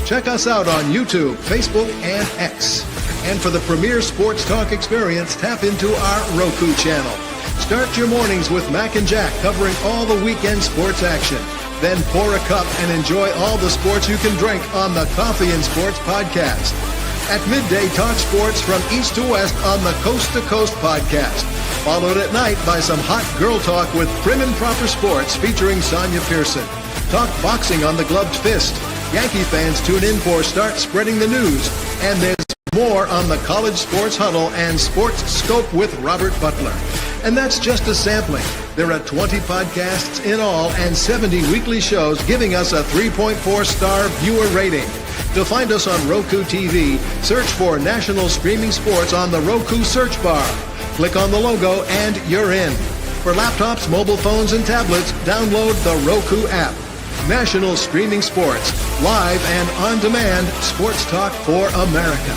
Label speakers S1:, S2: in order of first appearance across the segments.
S1: Check us out on YouTube, Facebook, and X. And for the premier sports talk experience, tap into our Roku channel. Start your mornings with Mac and Jack covering all the weekend sports action. Then pour a cup and enjoy all the sports you can drink on the Coffee and Sports podcast. At midday, talk sports from east to west on the Coast to Coast podcast. Followed at night by some hot girl talk with Prim and Proper Sports featuring Sonia Pearson. Talk boxing on the Gloved Fist. Yankee fans tune in for Start Spreading the News. And there's more on the College Sports Huddle and Sports Scope with Robert Butler. And that's just a sampling. There are 20 podcasts in all and 70 weekly shows giving us a 3.4-star viewer rating. To find us on Roku TV, search for National Streaming Sports on the Roku search bar. Click on the logo and you're in. For laptops, mobile phones, and tablets, download the Roku app. National Streaming Sports, live and on demand, sports talk for America.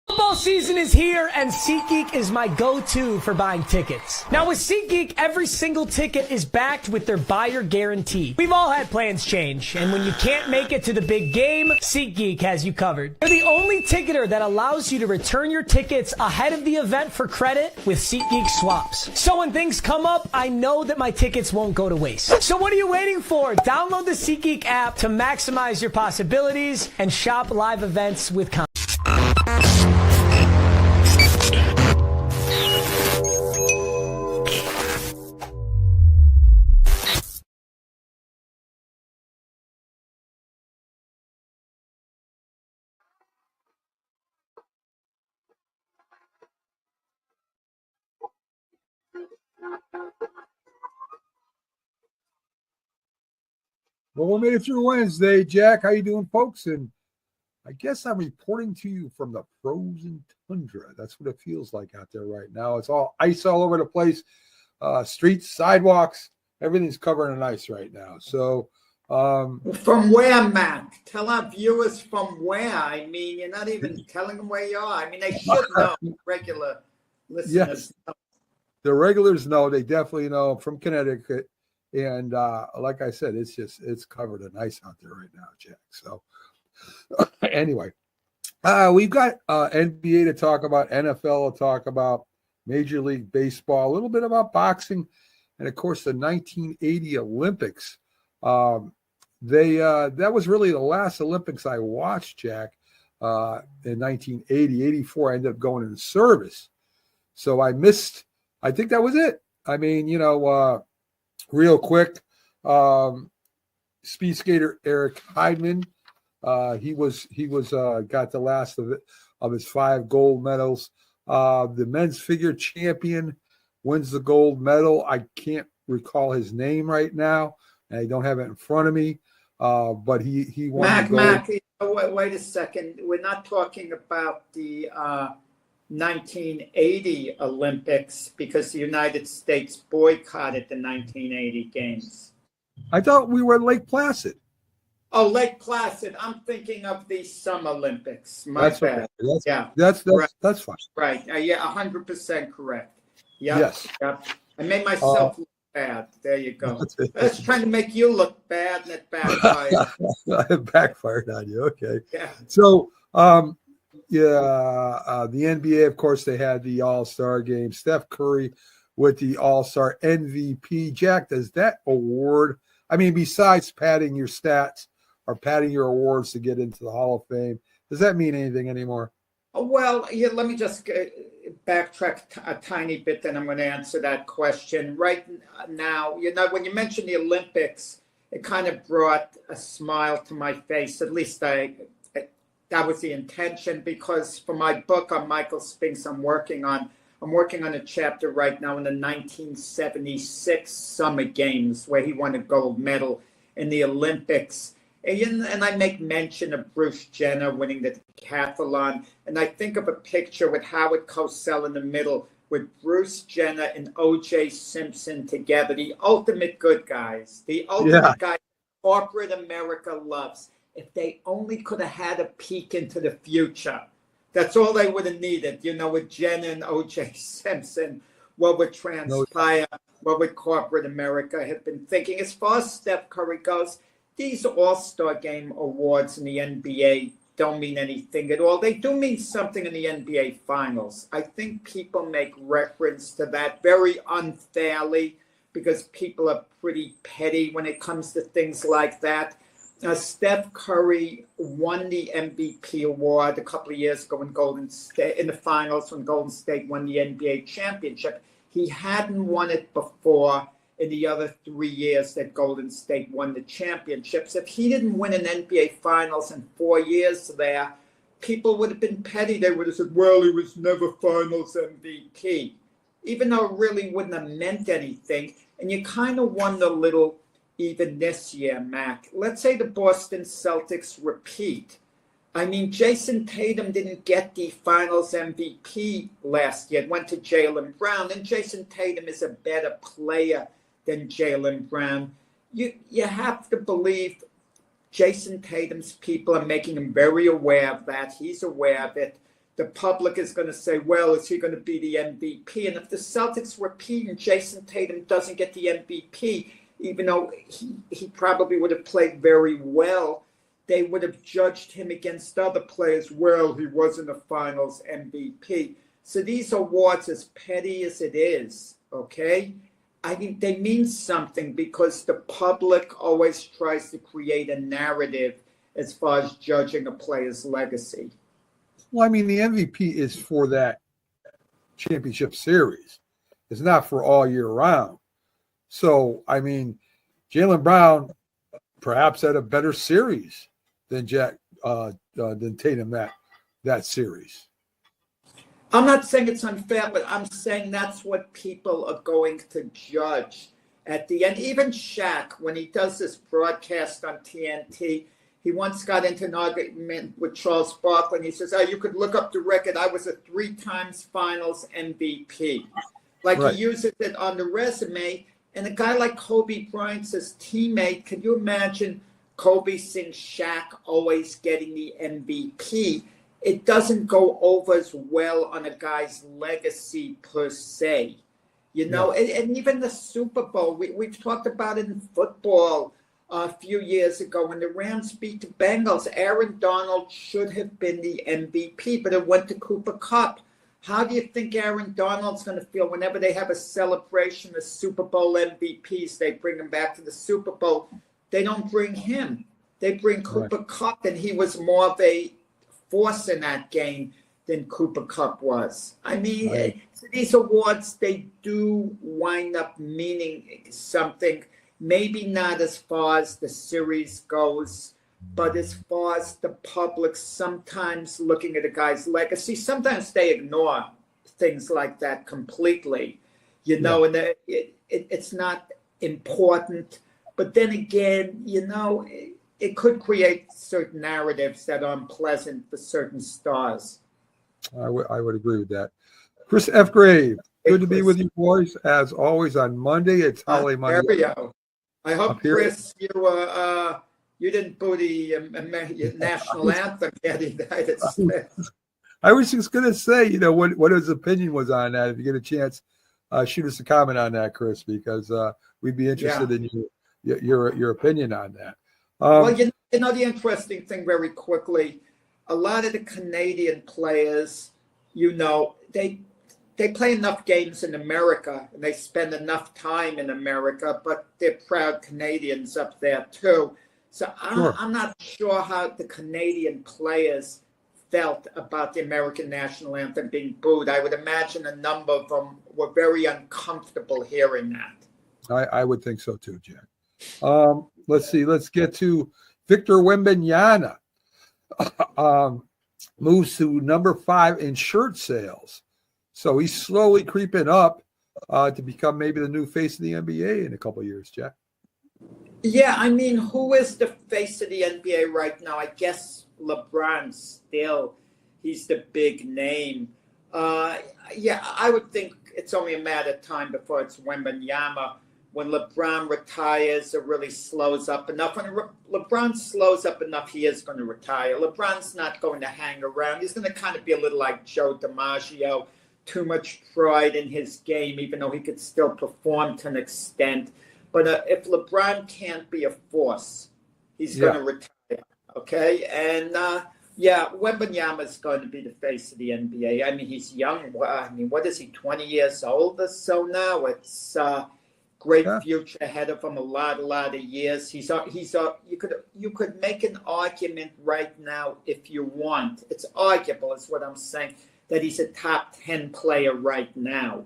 S2: Football season is here, and SeatGeek is my go-to for buying tickets. Now, with SeatGeek, every single ticket is backed with their buyer guarantee. We've all had plans change, and when you can't make it to the big game, SeatGeek has you covered. They're the only ticketer that allows you to return your tickets ahead of the event for credit with SeatGeek swaps. So when things come up, I know that my tickets won't go to waste. So what are you waiting for? Download the SeatGeek app to maximize your possibilities and shop live events with confidence.
S3: Well, we made it through Wednesday. Jack, how you doing, folks? And I guess I'm reporting to you from the frozen tundra. That's what it feels like out there right now. It's all ice all over the place. Streets, sidewalks, everything's covered in ice right now. So,
S4: from where, Matt? Tell our viewers from where. I mean, you're not even telling them where you are. I mean, they should know, regular listeners.
S3: Yes. The regulars know. They definitely know. I'm from Connecticut. And like I said, it's covered in ice out there right now, Jack. So anyway, we've got NBA to talk about, NFL to talk about, Major League Baseball, a little bit about boxing, and of course the 1980 Olympics. That was really the last Olympics I watched, Jack. In 1980, 84, I ended up going into service, so I missed. I think that was it. I mean, real quick, speed skater Eric Heidman, he was got the last of his 5 gold medals. The men's figure champion wins the gold medal. I can't recall his name right now, and I don't have it in front of me. But he won the gold.
S4: Wait a second. We're not talking about the 1980 Olympics because the United States boycotted the 1980 games.
S3: I thought we were in Lake Placid.
S4: Oh, Lake Placid. I'm thinking of the Summer Olympics. That's bad.
S3: Okay. That's fine.
S4: Right. Yeah, 100% correct. Yep.
S3: Yes.
S4: Yep. I made myself look bad. There you go. I was trying to make you look bad, and it backfired.
S3: It backfired on you. Okay.
S4: Yeah.
S3: So, the NBA, of course, they had the All-Star game. Steph Curry with the All-Star MVP. Jack, does that award, I mean, besides padding your stats or padding your awards to get into the Hall of Fame, does that mean anything anymore?
S4: Well, yeah, let me just backtrack a tiny bit, then I'm going to answer that question. Right now, when you mentioned the Olympics, it kind of brought a smile to my face. At least that was the intention, because for my book on Michael Spinks I'm working on a chapter right now in the 1976 Summer Games where he won a gold medal in the Olympics. And I make mention of Bruce Jenner winning the decathlon. And I think of a picture with Howard Cosell in the middle with Bruce Jenner and O.J. Simpson together, the ultimate good guys, the ultimate guys corporate America loves. If they only could have had a peek into the future, that's all they would have needed. With Jenner and O.J. Simpson, what would transpire, what would corporate America have been thinking. As far as Steph Curry goes, these All-Star Game awards in the NBA don't mean anything at all. They do mean something in the NBA Finals. I think people make reference to that very unfairly because people are pretty petty when it comes to things like that. Steph Curry won the MVP award a couple of years ago in the finals when Golden State won the NBA championship. He hadn't won it before in the other 3 years that Golden State won the championships. If he didn't win an NBA Finals in 4 years there, people would have been petty. They would have said, well, he was never Finals MVP, even though it really wouldn't have meant anything. And you kind of wonder a little, even this year, Mac. Let's say the Boston Celtics repeat. I mean, Jason Tatum didn't get the Finals MVP last year. It went to Jaylen Brown, and Jason Tatum is a better player than Jaylen Brown. You have to believe Jason Tatum's people are making him very aware of that. He's aware of it. The public is going to say, well, is he going to be the MVP? And if the Celtics repeat and Jason Tatum doesn't get the MVP, even though he probably would have played very well, they would have judged him against other players. Well, he wasn't a Finals MVP. So these awards, as petty as it is, okay, I think they mean something because the public always tries to create a narrative as far as judging a player's legacy.
S3: Well, I mean, the MVP is for that championship series. It's not for all year round. So, I mean, Jaylen Brown perhaps had a better series than Tatum that series.
S4: I'm not saying it's unfair, but I'm saying that's what people are going to judge at the end. Even Shaq, when he does this broadcast on TNT, he once got into an argument with Charles Barkley, and he says, you could look up the record. I was a 3 times Finals MVP. Like right. He uses it on the resume. And a guy like Kobe Bryant's his teammate, can you imagine Kobe seeing Shaq always getting the MVP? It doesn't go over as well on a guy's legacy per se. You know, and even the Super Bowl, we've talked about it in football a few years ago when the Rams beat the Bengals. Aaron Donald should have been the MVP, but it went to Cooper Kupp. How do you think Aaron Donald's going to feel whenever they have a celebration of Super Bowl MVPs? They bring him back to the Super Bowl. They don't bring him. They bring Cooper Kupp, and he was more of a force in that game than Cooper Kupp was. I mean, so these awards, they do wind up meaning something, maybe not as far as the series goes, but as far as the public sometimes looking at a guy's legacy, sometimes they ignore things like that completely, you know, and it's not important. But then again, you know, it could create certain narratives that are unpleasant for certain stars.
S3: I would agree with that. Chris F. Grave, good to be with you boys. As always on Monday, it's Holiday Monday.
S4: I hope, Chris, you didn't boo the national anthem yet in the United States.
S3: I was just going to say, you know, what his opinion was on that. If you get a chance, shoot us a comment on that, Chris, because we'd be interested in your opinion on that.
S4: Well, you know, the interesting thing very quickly, a lot of the Canadian players, you know, they play enough games in America and they spend enough time in America, but they're proud Canadians up there too. So I'm not sure how the Canadian players felt about the American national anthem being booed. I would imagine a number of them were very uncomfortable hearing that.
S3: I would think so too, Jack. Let's see. Let's get to Victor Wembanyama. Moves to number 5 in shirt sales. So he's slowly creeping up to become maybe the new face of the NBA in a couple of years, Jack.
S4: Yeah, I mean, who is the face of the NBA right now? I guess LeBron still. He's the big name. I would think it's only a matter of time before it's Wembanyama. When LeBron retires, it really slows up enough. When LeBron slows up enough, he is going to retire. LeBron's not going to hang around. He's going to kind of be a little like Joe DiMaggio, too much pride in his game, even though he could still perform to an extent. But if LeBron can't be a force He's going to retire. Okay. And, Wembanyama is going to be the face of the NBA. I mean, he's young. I mean, what is he, 20 years old or so now? It's great future ahead of him, a lot of years. You could make an argument right now if you want. It's arguable, is what I'm saying, that he's a top 10 player right now.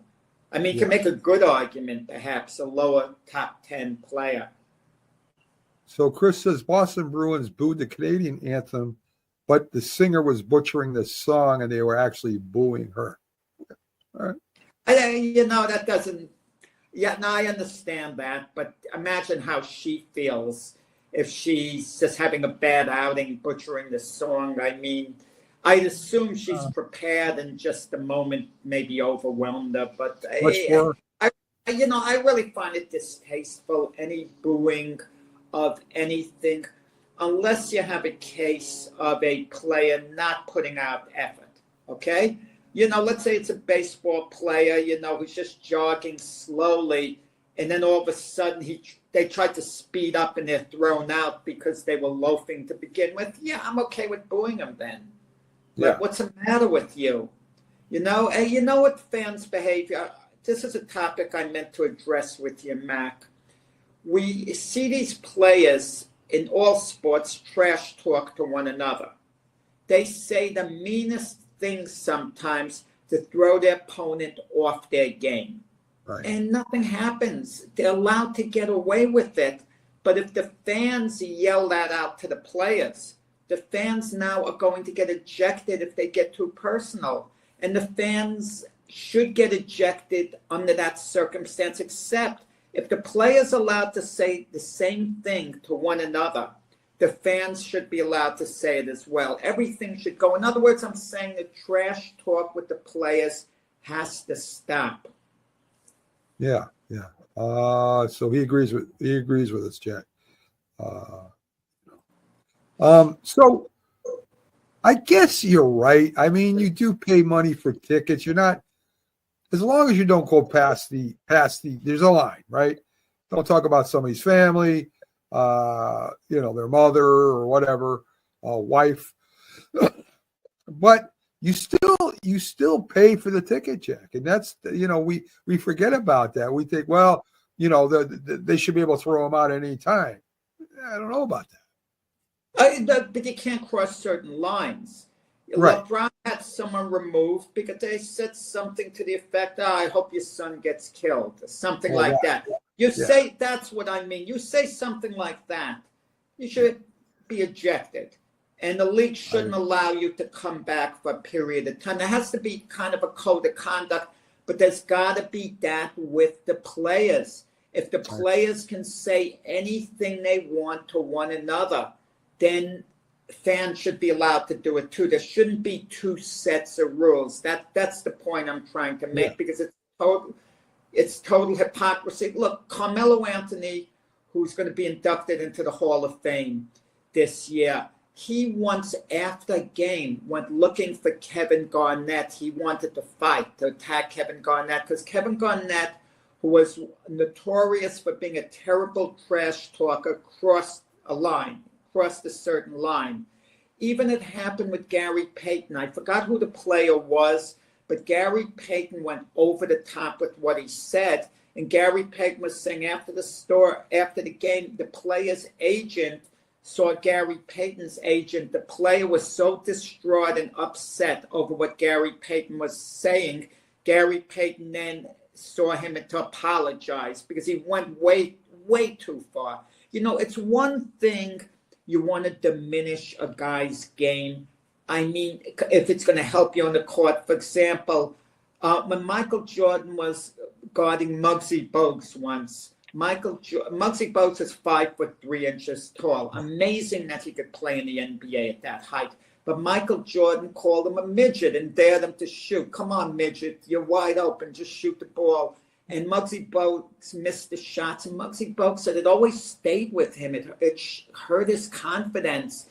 S4: I mean, you can make a good argument, perhaps, a lower top 10 player.
S3: So Chris says Boston Bruins booed the Canadian anthem, but the singer was butchering the song and they were actually booing her. All right.
S4: That doesn't. Yeah, no, I understand that, but imagine how she feels if she's just having a bad outing, butchering the song. I mean, I'd assume she's prepared and just the moment maybe overwhelmed her. But I really find it distasteful, any booing of anything, unless you have a case of a player not putting out effort, okay? Let's say it's a baseball player, who's just jogging slowly, and then all of a sudden they tried to speed up and they're thrown out because they were loafing to begin with. Yeah, I'm okay with booing them then. But what's the matter with you? What fans' behavior, this is a topic I meant to address with you, Mac. We see these players in all sports trash talk to one another. They say the meanest things sometimes to throw their opponent off their game.
S3: Right.
S4: And nothing happens. They're allowed to get away with it. But if the fans yell that out to the players, the fans now are going to get ejected if they get too personal. And the fans should get ejected under that circumstance, except if the players are allowed to say the same thing to one another, the fans should be allowed to say it as well. Everything should go. In other words, I'm saying the trash talk with the players has to stop.
S3: Yeah. So he agrees with us, Jack. So I guess you're right. I mean, you do pay money for tickets. You're not, as long as you don't go past the there's a line, right? Don't talk about somebody's family, their mother or whatever, wife. But you still pay for the ticket, Jack. And that's, we forget about that. We think, well, they should be able to throw them out at any time. I don't know about that.
S4: But you can't cross certain lines.
S3: Right.
S4: LeBron had someone removed because they said something to the effect, I hope your son gets killed, or something like that. You say, that's what I mean. You say something like that, you should be ejected. And the league shouldn't allow you to come back for a period of time. There has to be kind of a code of conduct, but there's got to be that with the players. If the players can say anything they want to one another, then fans should be allowed to do it too. There shouldn't be two sets of rules. That's the point I'm trying to make, because it's total hypocrisy. Look, Carmelo Anthony, who's going to be inducted into the Hall of Fame this year, he once, after a game, went looking for Kevin Garnett. He wanted to fight, to attack Kevin Garnett, because Kevin Garnett, who was notorious for being a terrible trash talker, crossed a certain line. Even it happened with Gary Payton. I forgot who the player was, but Gary Payton went over the top with what he said. And Gary Payton was saying after the game, the player's agent saw Gary Payton's agent. The player was so distraught and upset over what Gary Payton was saying. Gary Payton then saw him to apologize because he went way, way too far. It's one thing you want to diminish a guy's game. I mean, if it's going to help you on the court. For example, when Michael Jordan was guarding Muggsy Bogues once, Muggsy Bogues is 5'3" tall. Amazing that he could play in the NBA at that height. But Michael Jordan called him a midget and dared him to shoot. Come on, midget, you're wide open. Just shoot the ball. And Muggsy Bogues missed the shots. And Muggsy Bogues said it always stayed with him. It hurt his confidence.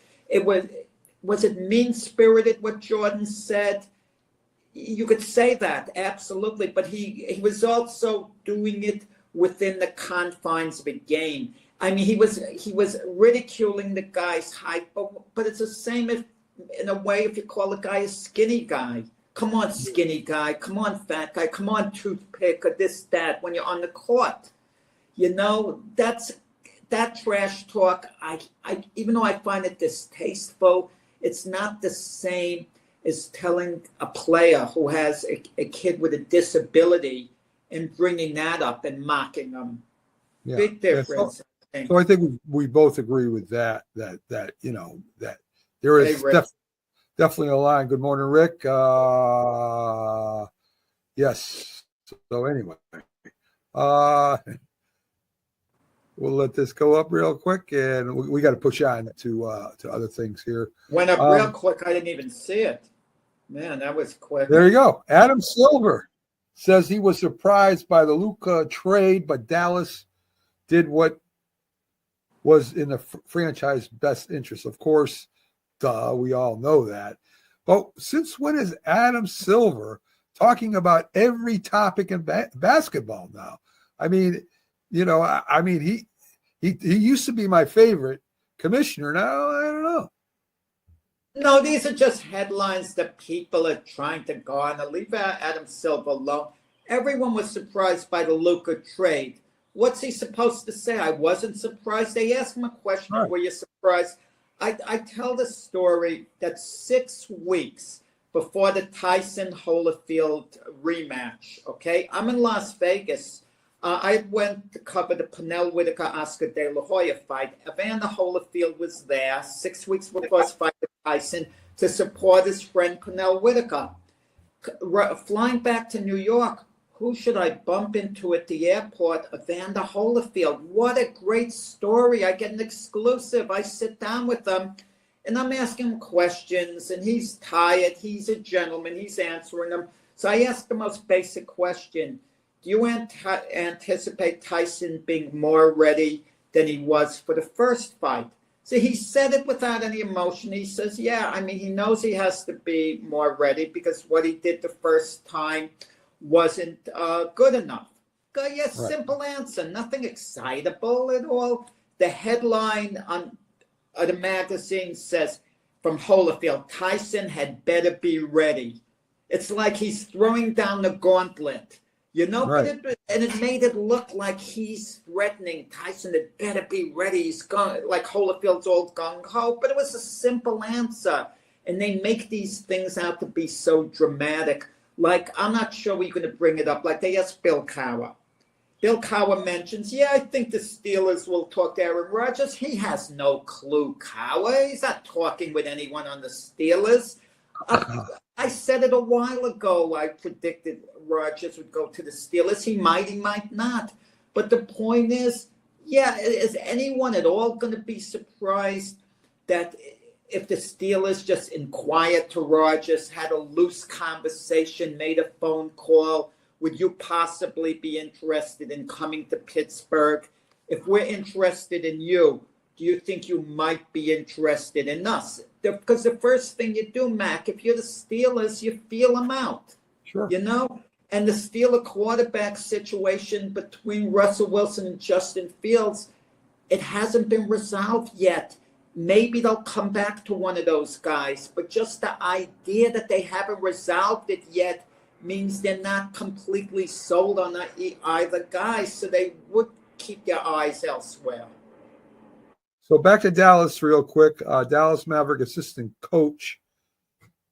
S4: Was it mean-spirited what Jordan said? You could say that, absolutely. But he was also doing it within the confines of a game. I mean, he was ridiculing the guy's height, but it's the same if, in a way, if you call a guy a skinny guy. Come on, skinny guy. Come on, fat guy. Come on, toothpick, or this, that, when you're on the court. You know, that trash talk, I even though I find it distasteful, it's not the same as telling a player who has a kid with a disability and bringing that up and mocking them.
S3: Yeah.
S4: Big difference.
S3: So I think we both agree with that you know, that there is definitely a line. Good morning, Rick. Yes. So anyway, we'll let this go up real quick, and we got to push on to other things here.
S4: Went up real quick. I didn't even see it. Man, that was quick.
S3: There you go. Adam Silver says he was surprised by the Luka trade, but Dallas did what was in the franchise best interest. Of course, duh, we all know that. But since when is Adam Silver talking about every topic in basketball now? I mean, you know, I mean, he used to be my favorite commissioner. Now, I don't know.
S4: No, these are just headlines that people are trying to garner. Leave Adam Silver alone. Everyone was surprised by the Luka trade. What's he supposed to say? I wasn't surprised. They asked him a question. Right. Were you surprised? I tell the story that 6 weeks before the Tyson Holyfield rematch, okay? I'm in Las Vegas. I went to cover the Pernell Whitaker Oscar De La Hoya fight. Evander Holyfield was there 6 weeks before his fight with Tyson to support his friend Pernell Whitaker. Flying back to New York, who should I bump into at the airport? Evander Holyfield. What a great story. I get an exclusive. I sit down with him, and I'm asking him questions, and he's tired. He's a gentleman. He's answering them. So I asked the most basic question. Do you anticipate Tyson being more ready than he was for the first fight? So he said it without any emotion. He says, yeah, I mean, he knows he has to be more ready because what he did the first time wasn't good enough. Yes, right. Simple answer. Nothing excitable at all. The headline on the magazine says, from Holyfield, Tyson had better be ready. It's like he's throwing down the gauntlet. You know, right. And it made it look like he's threatening Tyson had better be ready. He's gone, like Holyfield's all gung-ho, but it was a simple answer. And they make these things out to be so dramatic. Like, I'm not sure we're going to bring it up. Like, they asked Bill Cowher. Bill Cowher mentions, yeah, I think the Steelers will talk to Aaron Rodgers. He has no clue, Cowher. He's not talking with anyone on the Steelers. I said it a while ago. I predicted Rodgers would go to the Steelers. He might not. But the point is, yeah, is anyone at all going to be surprised that if the Steelers just inquired to Rodgers, had a loose conversation, made a phone call, would you possibly be interested in coming to Pittsburgh? If we're interested in you, do you think you might be interested in us? Because the first thing you do, Mac, if you're the Steelers, you feel them out. Sure. You know? And the Steeler quarterback situation between Russell Wilson and Justin Fields, it hasn't been resolved yet. Maybe they'll come back to one of those guys, but just the idea that they haven't resolved it yet means they're not completely sold on either guy, so they would keep their eyes elsewhere.
S3: So back to Dallas real quick. Dallas Maverick assistant coach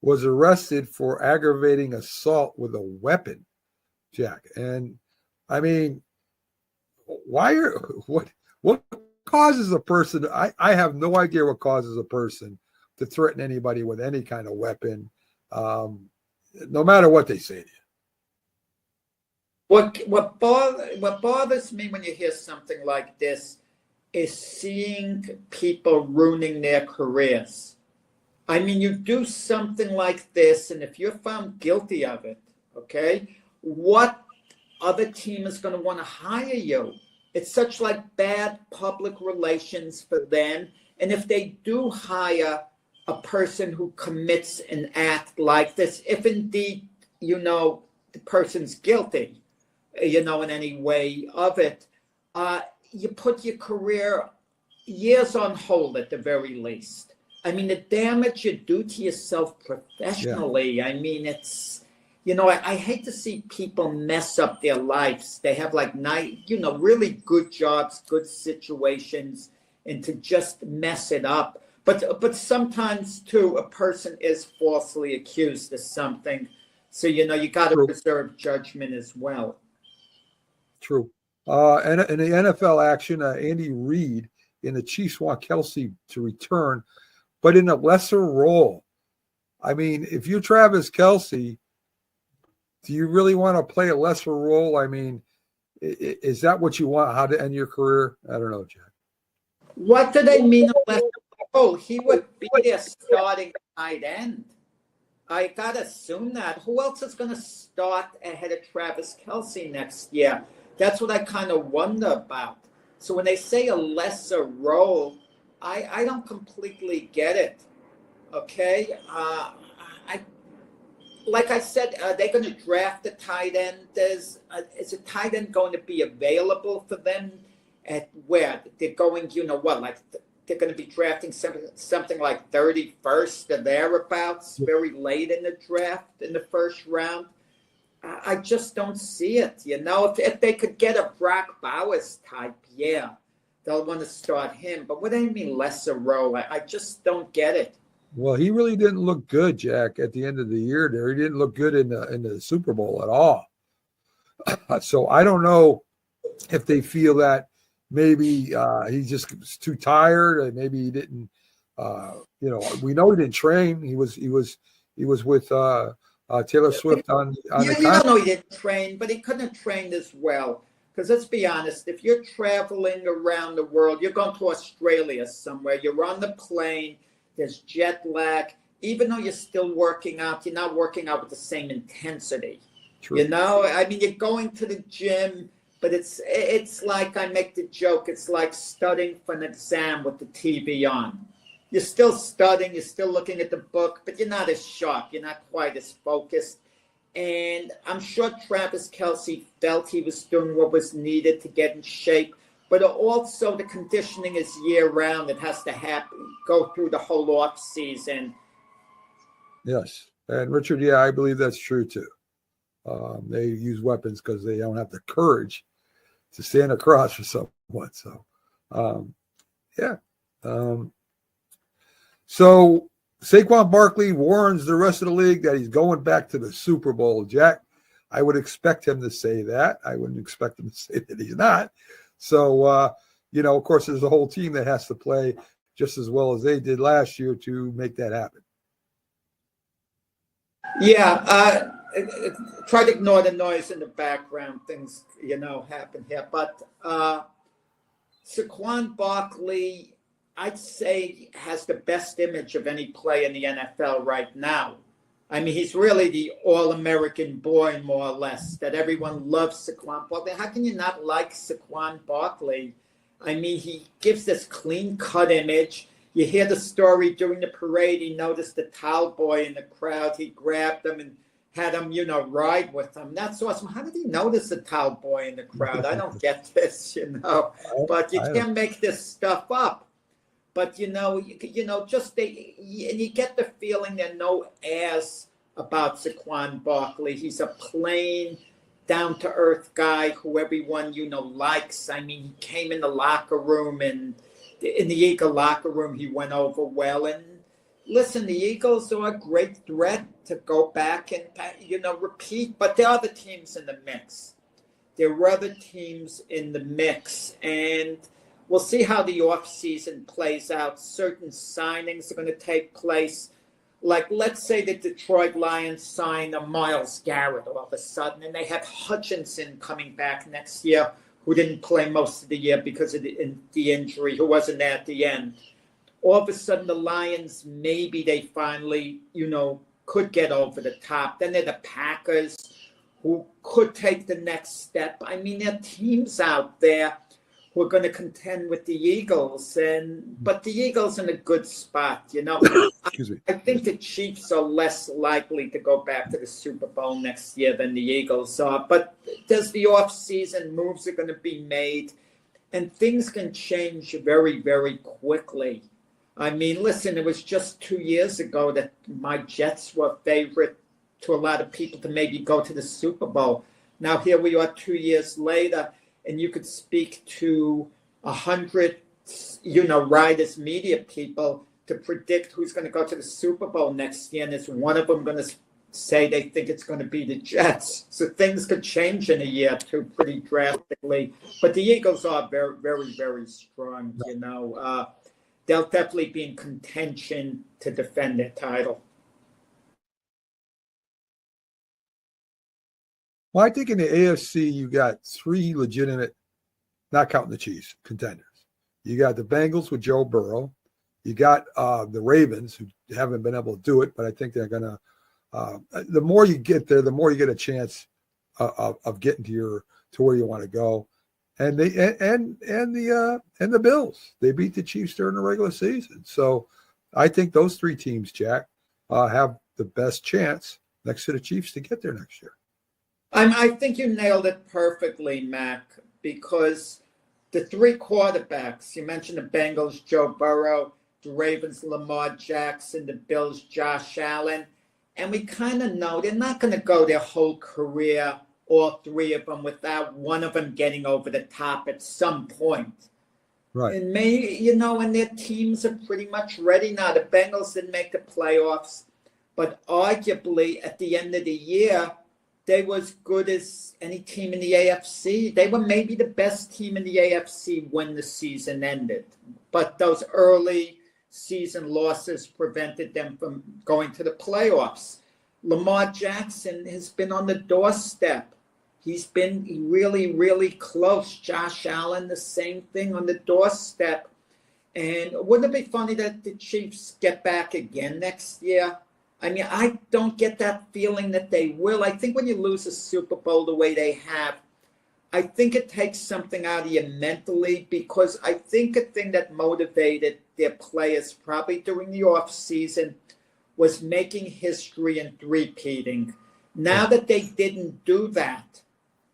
S3: was arrested for aggravating assault with a weapon, Jack. And I mean, what causes a person, I have no idea what causes a person to threaten anybody with any kind of weapon, no matter what they say to you.
S4: What bothers me when you hear something like this is seeing people ruining their careers. I mean, you do something like this, and if you're found guilty of it, okay, what other team is going to want to hire you? It's such like bad public relations for them. And if they do hire a person who commits an act like this, if indeed, you know, the person's guilty, you know, in any way of it, you put your career years on hold at the very least. I mean, the damage you do to yourself professionally, I mean, it's, you know, I hate to see people mess up their lives. They have like really good jobs, good situations, and to just mess it up. But sometimes too, a person is falsely accused of something. So, you know, you got to preserve judgment as well.
S3: True. And in the NFL action, Andy Reid and the Chiefs want Kelce to return, but in a lesser role. I mean, if you're Travis Kelce, do you really want to play a lesser role? I mean, is that what you want? How to end your career? I don't know, Jack.
S4: What do they mean a lesser role? He would be their starting tight end. I got to assume that. Who else is going to start ahead of Travis Kelce next year? That's what I kind of wonder about. So when they say a lesser role, I don't completely get it. Okay? Like I said, they're going to draft a tight end. Is a tight end going to be available for them at where? They're going, you know what, like they're going to be drafting something like 31st or thereabouts, very late in the draft, in the first round. I just don't see it. You know, if they could get a Brock Bowers type, yeah, they'll want to start him. But what do you mean lesser role? I just don't get it.
S3: Well, he really didn't look good, Jack, at the end of the year there. He didn't look good in the Super Bowl at all. So I don't know if they feel that maybe he's just too tired, or maybe he didn't. You know, we know he didn't train. He was with Taylor Swift on the.
S4: You don't know he didn't train, but he couldn't have trained as well. Because let's be honest, if you're traveling around the world, you're going to Australia somewhere. You're on the plane. There's jet lag. Even though you're still working out, you're not working out with the same intensity.
S3: True.
S4: You know, I mean, you're going to the gym. But it's like, I make the joke, it's like studying for an exam with the TV on. You're still studying, you're still looking at the book, but you're not as sharp, you're not quite as focused. And I'm sure Travis Kelce felt he was doing what was needed to get in shape, but also the conditioning is year-round. It has to happen, go through the whole off season.
S3: Yes, and Richard, yeah, I believe that's true too. They use weapons because they don't have the courage to stand across for someone. So, yeah. So Saquon Barkley warns the rest of the league that he's going back to the Super Bowl. Jack, I would expect him to say that. I wouldn't expect him to say that he's not. So, you know, of course, there's a whole team that has to play just as well as they did last year to make that happen.
S4: Yeah, try to ignore the noise in the background. Things, you know, happen here. But Saquon Barkley, I'd say, has the best image of any player in the NFL right now. I mean, he's really the all-American boy, more or less, that everyone loves Saquon Barkley. How can you not like Saquon Barkley? I mean, he gives this clean-cut image. You hear the story during the parade. He noticed the towel boy in the crowd. He grabbed him and had him, you know, ride with him. That's awesome. How did he notice the towel boy in the crowd? I don't get this, you know. But you can't make this stuff up. But, you know, just and you get the feeling there are no airs about Saquon Barkley. He's a plain, down-to-earth guy who everyone, you know, likes. I mean, he came in the locker room, and in the Eagle locker room, he went over well. And listen, the Eagles are a great threat to go back and, you know, repeat. But there are other teams in the mix. There are other teams in the mix. And we'll see how the offseason plays out. Certain signings are going to take place. Like, let's say the Detroit Lions sign a Myles Garrett all of a sudden, and they have Hutchinson coming back next year, who didn't play most of the year because of the injury, who wasn't there at the end. All of a sudden, the Lions, maybe they finally, you know, could get over the top. Then they're the Packers, who could take the next step. I mean, there are teams out there who are going to contend with the Eagles, but the Eagles in a good spot, you know.
S3: Excuse me.
S4: I think the Chiefs are less likely to go back to the Super Bowl next year than the Eagles are. But there's the off-season moves are going to be made. and things can change very, very quickly. I mean, listen, it was just 2 years ago that my Jets were favorite to a lot of people to maybe go to the Super Bowl. Now here we are 2 years later, and you could speak to 100, Riders media people to predict who's going to go to the Super Bowl next year, and is one of them going to say they think it's going to be the Jets? So things could change in a year or two pretty drastically. But the Eagles are very, very, very strong. They'll definitely be in contention to defend their title.
S3: Well, I think in the AFC, you got three legitimate, not counting the Chiefs, contenders. You got the Bengals with Joe Burrow. You got the Ravens, who haven't been able to do it, but I think they're going to. The more you get there, the more you get a chance of getting to where you want to go. And the Bills, they beat the Chiefs during the regular season. So I think those three teams, Jack, have the best chance next to the Chiefs to get there next year.
S4: I think you nailed it perfectly, Mac, because the three quarterbacks, you mentioned the Bengals, Joe Burrow, the Ravens, Lamar Jackson, the Bills, Josh Allen, and we kind of know they're not going to go their whole career, all three of them, without one of them getting over the top at some point.
S3: Right.
S4: And maybe, and their teams are pretty much ready now. The Bengals didn't make the playoffs, but arguably at the end of the year, they were as good as any team in the AFC. They were maybe the best team in the AFC when the season ended. But those early season losses prevented them from going to the playoffs. Lamar Jackson has been on the doorstep. He's been really, really close. Josh Allen, the same thing, on the doorstep. And wouldn't it be funny that the Chiefs get back again next year? I mean, I don't get that feeling that they will. I think when you lose a Super Bowl the way they have, I think it takes something out of you mentally, because I think a thing that motivated their players probably during the offseason was making history and three-peating. Now that they didn't do that,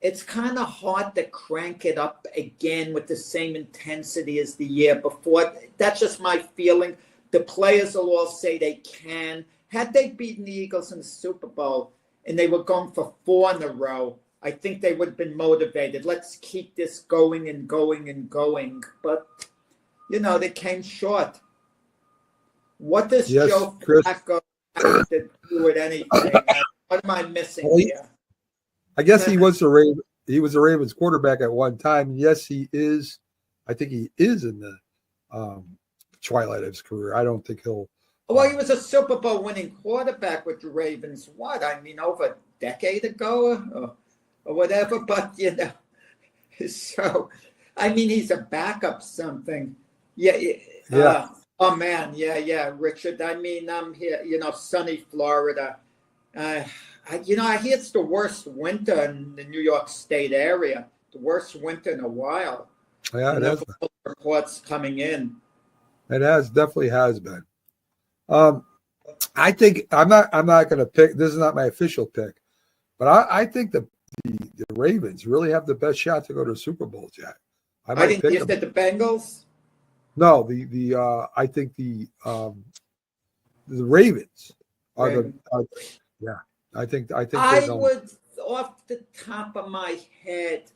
S4: it's kind of hard to crank it up again with the same intensity as the year before. That's just my feeling. The players will all say they can. Had they beaten the Eagles in the Super Bowl and they were going for 4 in a row, I think they would have been motivated. Let's keep this going and going and going. But, they came short. What does Joe Flacco have to do with anything? What am I missing here?
S3: I guess he was a Ravens quarterback at one time. Yes, he is. I think he is in the twilight of his career. I don't think he'll.
S4: Well, he was a Super Bowl winning quarterback with the Ravens. Over a decade ago or whatever. But, so, he's a backup something. Yeah. Oh, man. Yeah, Richard. I'm here, sunny Florida. I hear it's the worst winter in the New York State area, the worst winter in a while.
S3: Yeah, it has.
S4: Reports coming in.
S3: It definitely has been. I think I'm not going to pick. This is not my official pick, but I think the Ravens really have the best shot to go to the Super Bowl, Jack.
S4: I think you said the Bengals.
S3: No, I think the Ravens are the. Yeah, I think.
S4: I would, off the top of my head,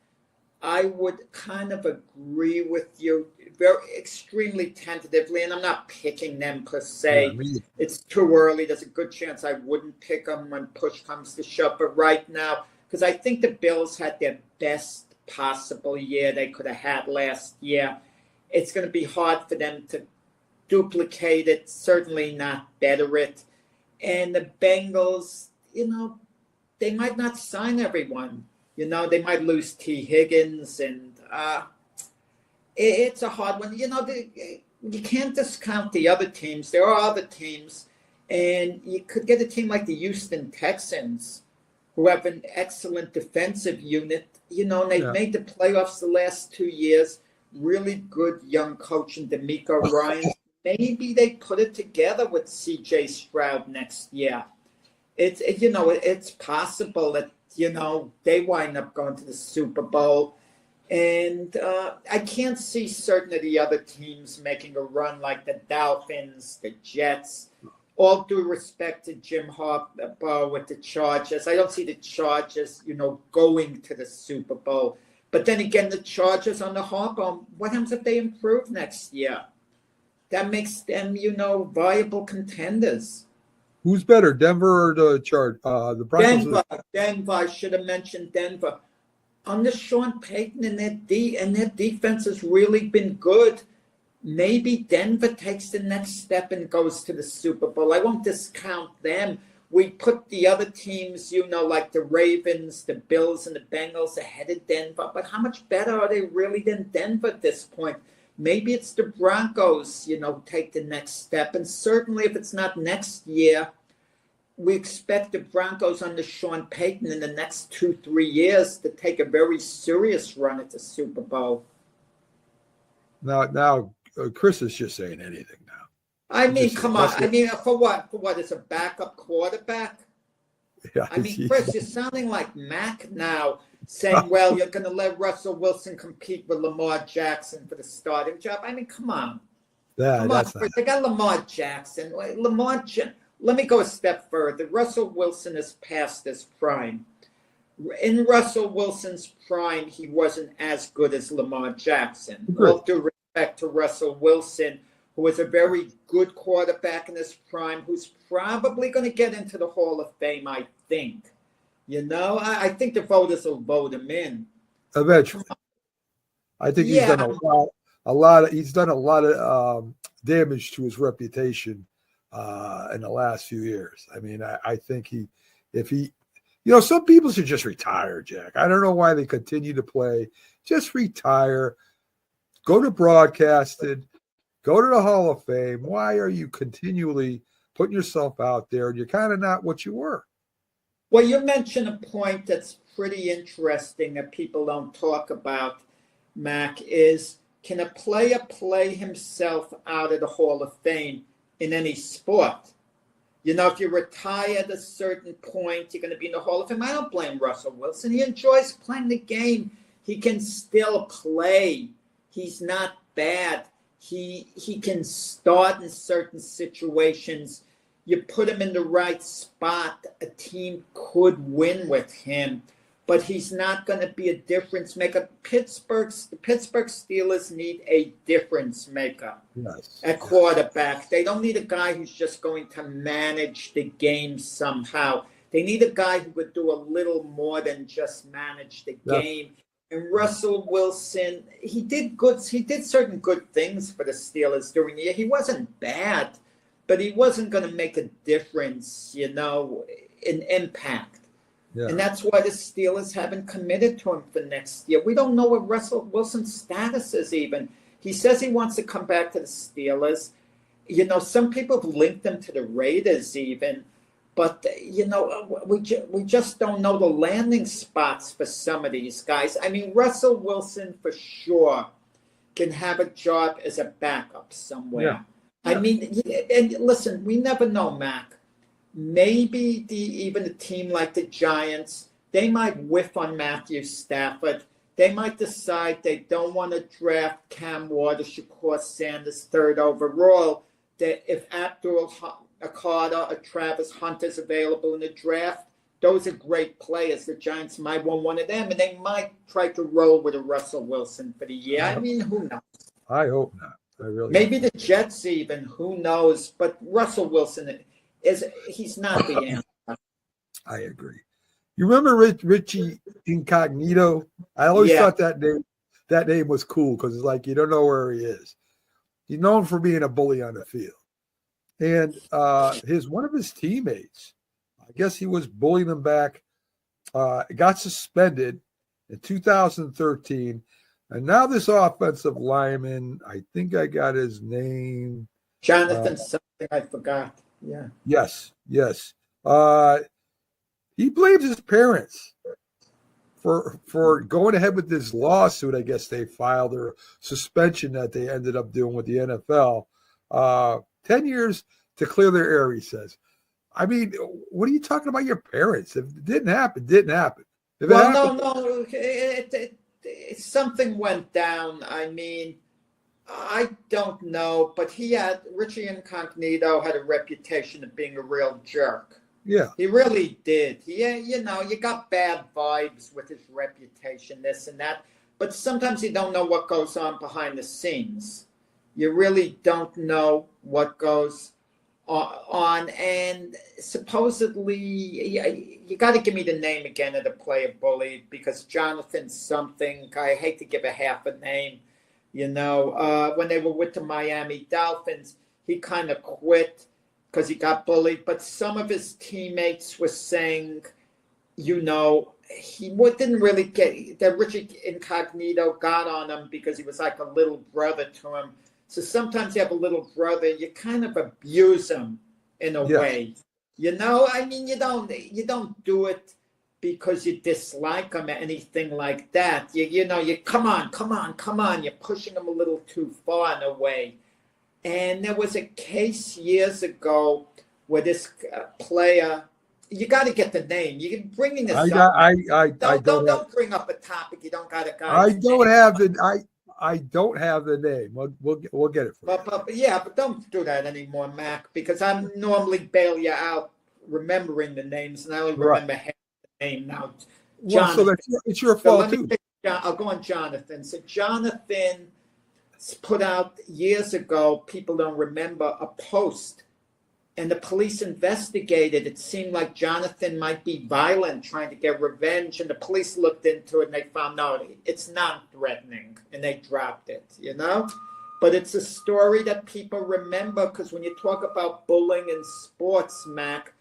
S4: I would kind of agree with you, very extremely tentatively, and I'm not picking them per se. Yeah, it's too early. There's a good chance I wouldn't pick them when push comes to shove. But right now, because I think the Bills had their best possible year they could have had last year, it's going to be hard for them to duplicate it, certainly not better it. And the Bengals, they might not sign everyone. They might lose T. Higgins, and it's a hard one. You can't discount the other teams. There are other teams, and you could get a team like the Houston Texans, who have an excellent defensive unit. And they've made the playoffs the last 2 years. Really good young coach in DeMeco Ryans. Maybe they put it together with C.J. Stroud next year. It's possible that they wind up going to the Super Bowl. And I can't see certain of the other teams making a run like the Dolphins, the Jets. All due respect to Jim Harbaugh with the Chargers, I don't see the Chargers, going to the Super Bowl. But then again, the Chargers on the Harbaugh, what happens if they improve next year? That makes them, viable contenders.
S3: Who's better, Denver or the Broncos?
S4: Denver. I should have mentioned Denver. Under Sean Payton and their defense has really been good. Maybe Denver takes the next step and goes to the Super Bowl. I won't discount them. We put the other teams, like the Ravens, the Bills, and the Bengals ahead of Denver. But how much better are they really than Denver at this point? Maybe it's the Broncos, take the next step. And certainly if it's not next year, we expect the Broncos under Sean Payton in the next 2-3 years to take a very serious run at the Super Bowl.
S3: Now, Chris is just saying anything now.
S4: I mean, come on. I mean, for what? For what? As a backup quarterback?
S3: Yeah,
S4: I mean, Chris, you're sounding like Mac now, saying, well, you're going to let Russell Wilson compete with Lamar Jackson for the starting job. I mean, come on. Come on, Chris. They got Lamar Jackson. Let me go a step further. Russell Wilson is past his prime. In Russell Wilson's prime, he wasn't as good as Lamar Jackson.
S3: Good.
S4: All due respect to Russell Wilson, who was a very good quarterback in his prime, who's probably going to get into the Hall of Fame, I think. I think the voters will vote him in.
S3: Eventually. I think he's done he's done a lot of damage to his reputation in the last few years. I mean, I think some people should just retire, Jack. I don't know why they continue to play. Just retire. Go to broadcasted. Go to the Hall of Fame. Why are you continually putting yourself out there and you're kind of not what you were?
S4: Well, you mentioned a point that's pretty interesting that people don't talk about, Mac, is can a player play himself out of the Hall of Fame in any sport? If you retire at a certain point, you're going to be in the Hall of Fame. I don't blame Russell Wilson. He enjoys playing the game. He can still play. He's not bad. He can start in certain situations. You put him in the right spot, a team could win with him, but he's not going to be a difference maker. The Pittsburgh Steelers need a difference maker at quarterback. They don't need a guy who's just going to manage the game somehow. They need a guy who would do a little more than just manage the game. And Russell Wilson, he did certain good things for the Steelers during the year. He wasn't bad, but he wasn't going to make a difference, in impact. Yeah. And that's why the Steelers haven't committed to him for next year. We don't know what Russell Wilson's status is even. He says he wants to come back to the Steelers. Some people have linked him to the Raiders even. But, we just don't know the landing spots for some of these guys. I mean, Russell Wilson for sure can have a job as a backup somewhere. Yeah. I mean, and listen, we never know, Mac. Maybe even a team like the Giants, they might whiff on Matthew Stafford. They might decide they don't want to draft Cam Ward or Shakur Sanders third overall. That if Abdul Carter or Travis Hunter's available in the draft, those are great players. The Giants might want one of them, and they might try to roll with a Russell Wilson for the year. I mean, who knows?
S3: I hope not. I really
S4: maybe the Jets even, who knows? But Russell Wilson he's not the answer.
S3: I agree. You remember Richie Incognito? I always thought that name was cool because it's like you don't know where he is. He's known for being a bully on the field. And one of his teammates, I guess he was bullying him back, got suspended in 2013. And now this offensive lineman, I think I got his name.
S4: Jonathan something, I forgot. Yeah.
S3: Yes. He blames his parents for going ahead with this lawsuit. I guess they filed, or suspension that they ended up doing with the NFL. 10 years to clear their air, he says. I mean, what are you talking about your parents? If it didn't happen, it didn't happen.
S4: No. something went down. I mean, I don't know, but Richie Incognito had a reputation of being a real jerk.
S3: Yeah.
S4: He really did. You got bad vibes with his reputation, this and that. But sometimes you don't know what goes on behind the scenes. You really don't know what goes on. And supposedly, you got to give me the name again of the player bullied, because Jonathan something, I hate to give a half a name, when they were with the Miami Dolphins, he kind of quit because he got bullied. But some of his teammates were saying, he didn't really get that Richie Incognito got on him because he was like a little brother to him. So sometimes you have a little brother, you kind of abuse him in a way. I mean, you don't do it because you dislike him or anything like that. You come on. You're pushing him a little too far in a way. And there was a case years ago where this player, you got to get the name. You can bring in this. Don't bring up a topic you don't got a guy.
S3: I don't have the name. We'll get it for you.
S4: But don't do that anymore, Mac, because I normally bail you out remembering the names, and I only remember half the name now.
S3: Well, so it's your fault too.
S4: I'll go on Jonathan. So Jonathan put out years ago, people don't remember, a post, and the police investigated. It seemed like Jonathan might be violent, trying to get revenge, and the police looked into it and they found no, it's not threatening, and they dropped it, But it's a story that people remember, because when you talk about bullying in sports, Mac,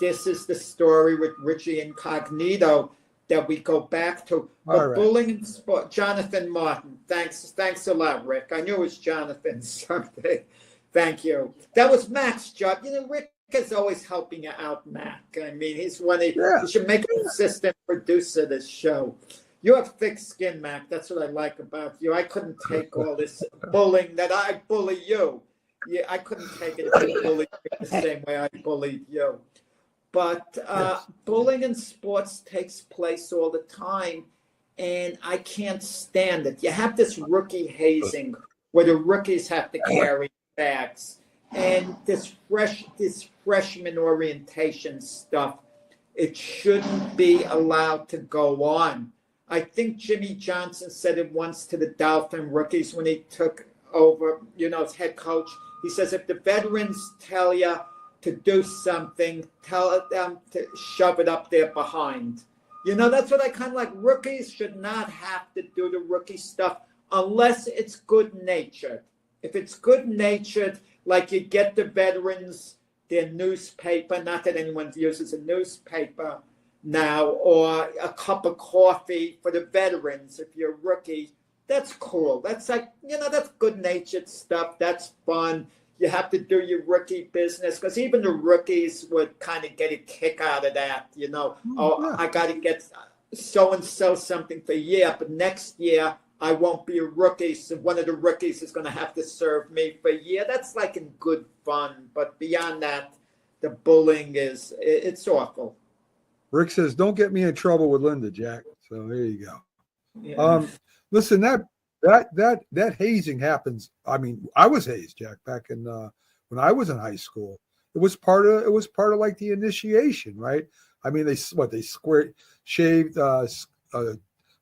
S4: this is the story with Richie Incognito that we go back to. But bullying in sport, Jonathan Martin, thanks a lot, Rick. I knew it was Jonathan something. Thank you. That was Mac's job. Rick is always helping you out, Mac. I mean, he's you should make an assistant producer of this show. You have thick skin, Mac. That's what I like about you. I couldn't take all this bullying that I bully you. Yeah, I couldn't take it if you bullied me the same way I bullied you. But bullying in sports takes place all the time, and I can't stand it. You have this rookie hazing where the rookies have to carry bags, and this freshman orientation stuff, it shouldn't be allowed to go on. I think Jimmy Johnson said it once to the Dolphin rookies when he took over, as head coach. He says, if the veterans tell you to do something, tell them to shove it up their behind. That's what I kind of like. Rookies should not have to do the rookie stuff unless it's good-natured. If it's good-natured, like you get the veterans their newspaper, not that anyone uses a newspaper now, or a cup of coffee for the veterans if you're a rookie, that's cool. That's like, that's good-natured stuff. That's fun. You have to do your rookie business, because even the rookies would kind of get a kick out of that, I got to get so-and-so something for a year, but next year I won't be a rookie, so one of the rookies is going to have to serve me for a year. That's like in good fun, but beyond that, the bullying it's awful.
S3: Rick says, don't get me in trouble with Linda, Jack. So there you go.
S4: Yeah.
S3: Listen, that hazing happens. I mean, I was hazed, Jack, back in when I was in high school. It was part of like the initiation, right? I mean, they shaved,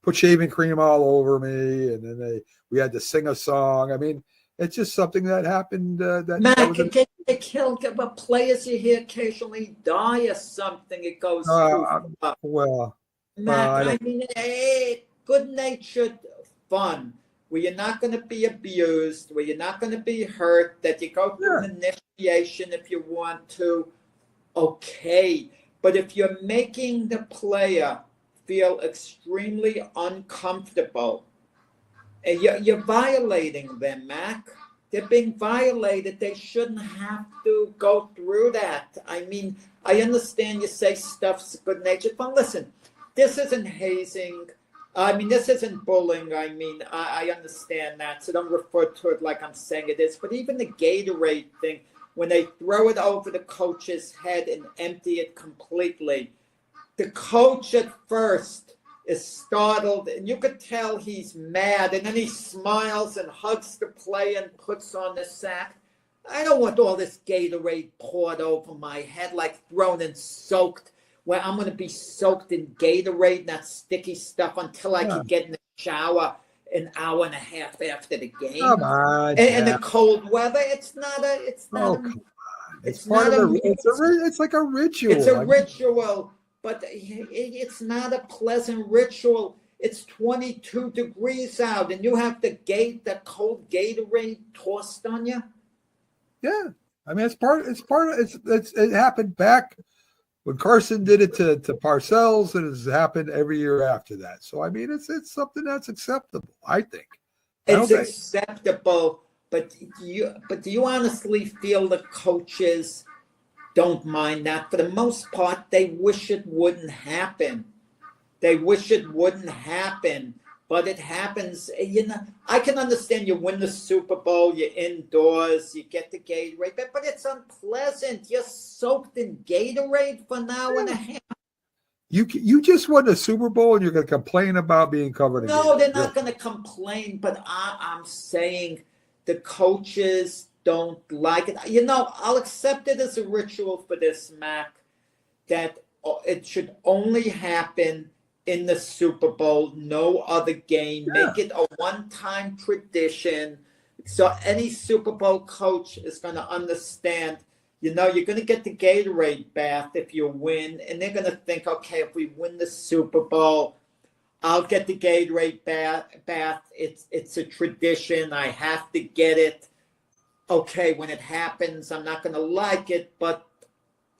S3: put shaving cream all over me, and then we had to sing a song. I mean, it's just something that happened.
S4: Mac, they kill, but players you hear occasionally die or something. It goes
S3: well.
S4: Mac, I mean, good-natured fun, where you're not going to be abused, where you're not going to be hurt, that you go through an initiation if you want to, okay. But if you're making the player feel extremely uncomfortable, and you're violating them, Mac. They're being violated. They shouldn't have to go through that. I mean, I understand you say stuff's good-natured, but listen, this isn't hazing. I mean, this isn't bullying. I mean, I understand that, so don't refer to it like I'm saying it is. But even the Gatorade thing, when they throw it over the coach's head and empty it completely, the coach at first is startled, and you could tell he's mad, and then he smiles and hugs the player and puts on the sack. I don't want all this Gatorade poured over my head, like thrown and soaked, where I'm going to be soaked in Gatorade and that sticky stuff until I can get in the shower an hour and a half after the game.
S3: Come on,
S4: and the cold weather, it's not a.
S3: It's part of it's like a ritual.
S4: It's a ritual, but it's not a pleasant ritual. It's 22 degrees out, and you have the cold Gatorade tossed on you.
S3: Yeah, I mean, it happened back when Carson did it to Parcells, and it's happened every year after that. So I mean, it's something that's acceptable, I think.
S4: It's acceptable, but do you honestly feel the coaches don't mind that? For the most part, they wish it wouldn't happen. They wish it wouldn't happen, but it happens. You know, I can understand you win the Super Bowl, you're indoors, you get the Gatorade, but it's unpleasant. You're soaked in Gatorade for an hour and a half.
S3: You just won the Super Bowl and you're going to complain about being covered in Gatorade.
S4: No, they're not going to complain, but I'm saying the coaches don't like it. You know, I'll accept it as a ritual for this, Mac, that it should only happen in the Super Bowl, no other game. Yeah. Make it a one-time tradition. So any Super Bowl coach is going to understand, you know, you're going to get the Gatorade bath if you win. And they're going to think, okay, if we win the Super Bowl, I'll get the Gatorade bath. It's a tradition. I have to get it. Okay, when it happens, I'm not going to like it, but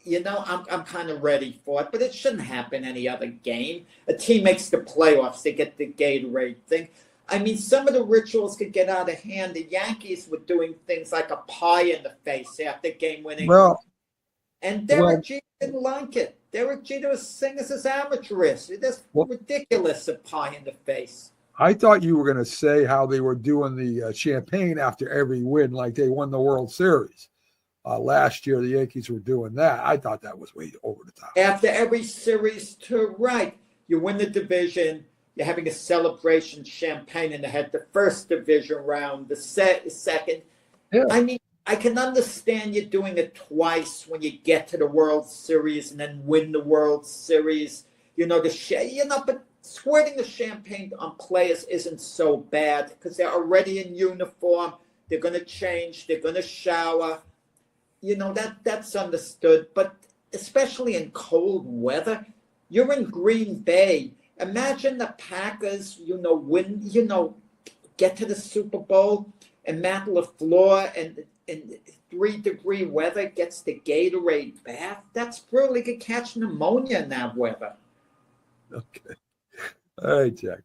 S4: you know, I'm kind of ready for it, but it shouldn't happen any other game. A team makes the playoffs, they get the Gatorade thing. I mean, some of the rituals could get out of hand. The Yankees were doing things like a pie in the face after game winning. And Derek Jeter didn't like it. Derek Jeter was singing as his amateurish. It's ridiculous, a pie in the face.
S3: I thought you were going to say how they were doing the champagne after every win, like they won the World Series. Last year, the Yankees were doing that. I thought that was way over the top.
S4: After every series, too, right. You win the division. You're having a celebration, champagne in the head. The first division round, the second. Yeah. I mean, I can understand you doing it twice when you get to the World Series and then win the World Series. You know, but squirting the champagne on players isn't so bad because they're already in uniform. They're going to change. They're going to shower. You know, that's understood. But especially in cold weather, you're in Green Bay. Imagine the Packers, get to the Super Bowl and Matt LaFleur and in 3-degree weather gets the Gatorade bath. That's brutal. He could catch pneumonia in that weather.
S3: Okay. All right, Jack.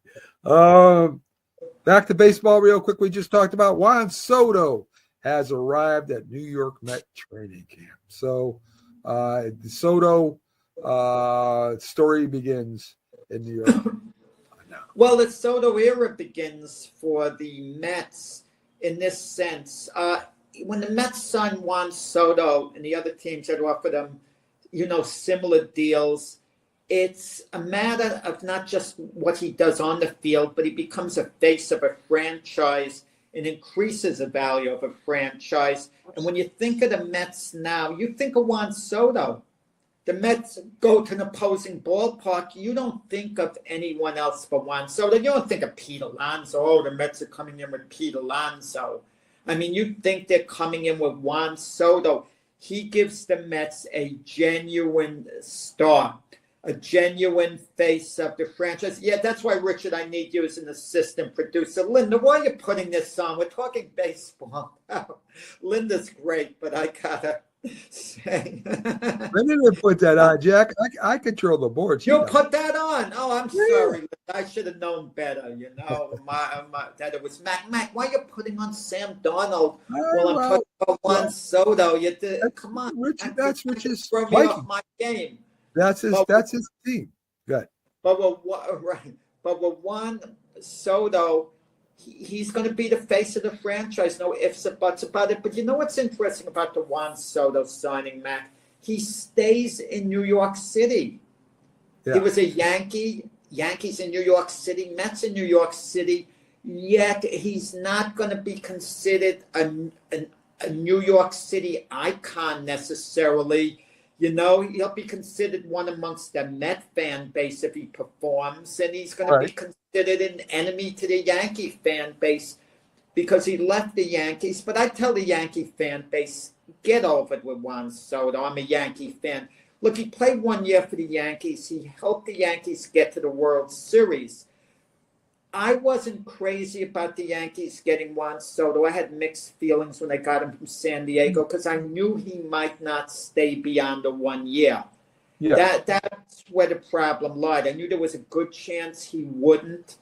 S3: Back to baseball real quick. We just talked about Juan Soto has arrived at New York Met training camp. So the Soto story begins in New York.
S4: Well, the Soto era begins for the Mets in this sense. When the Mets signed Juan Soto and the other teams had offered him, similar deals, it's a matter of not just what he does on the field, but he becomes a face of a franchise and increases the value of a franchise. And when you think of the Mets now, you think of Juan Soto. The Mets go to an opposing ballpark. You don't think of anyone else but Juan Soto. You don't think of Pete Alonso. Oh, the Mets are coming in with Pete Alonso. I mean, you think they're coming in with Juan Soto. He gives the Mets a genuine star, a genuine face of the franchise. Yeah, that's why, Richard, I need you as an assistant producer. Linda, why are you putting this on? We're talking baseball. Linda's great, but I gotta say.
S3: I didn't put that on, Jack. I control the board.
S4: You put that on. Oh, I'm sorry. Linda. I should have known better, that it was Mac. Mac, why are you putting on Sam Darnold while I'm talking about Juan Soto? Come on.
S3: Richard, that's Richard's
S4: throw me off my game.
S3: That's his team. Good.
S4: But with Juan Soto, he's going to be the face of the franchise. No ifs or buts about it. But you know what's interesting about the Juan Soto signing, Mac? He stays in New York City. Yeah. He was a Yankee. Yankees in New York City, Mets in New York City, yet he's not going to be considered a New York City icon necessarily. You know, he'll be considered one amongst the Met fan base if he performs, and he's going to be considered an enemy to the Yankee fan base because he left the Yankees. But I tell the Yankee fan base, get over it with Juan Soto. I'm a Yankee fan. Look, he played 1 year for the Yankees. He helped the Yankees get to the World Series. I wasn't crazy about the Yankees getting Juan Soto. I had mixed feelings when I got him from San Diego because I knew he might not stay beyond the 1 year. Yeah. That's where the problem lied. I knew there was a good chance he wouldn't,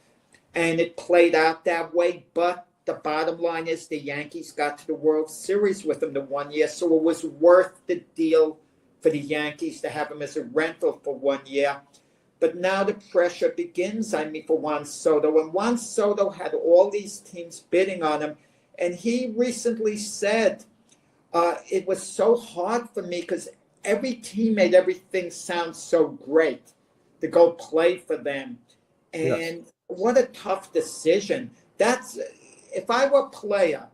S4: and it played out that way. But the bottom line is the Yankees got to the World Series with him the 1 year, so it was worth the deal for the Yankees to have him as a rental for 1 year. But now the pressure begins, for Juan Soto. And Juan Soto had all these teams bidding on him. And he recently said, it was so hard for me because every team made everything sound so great to go play for them. And what a tough decision. That's, if I were a player,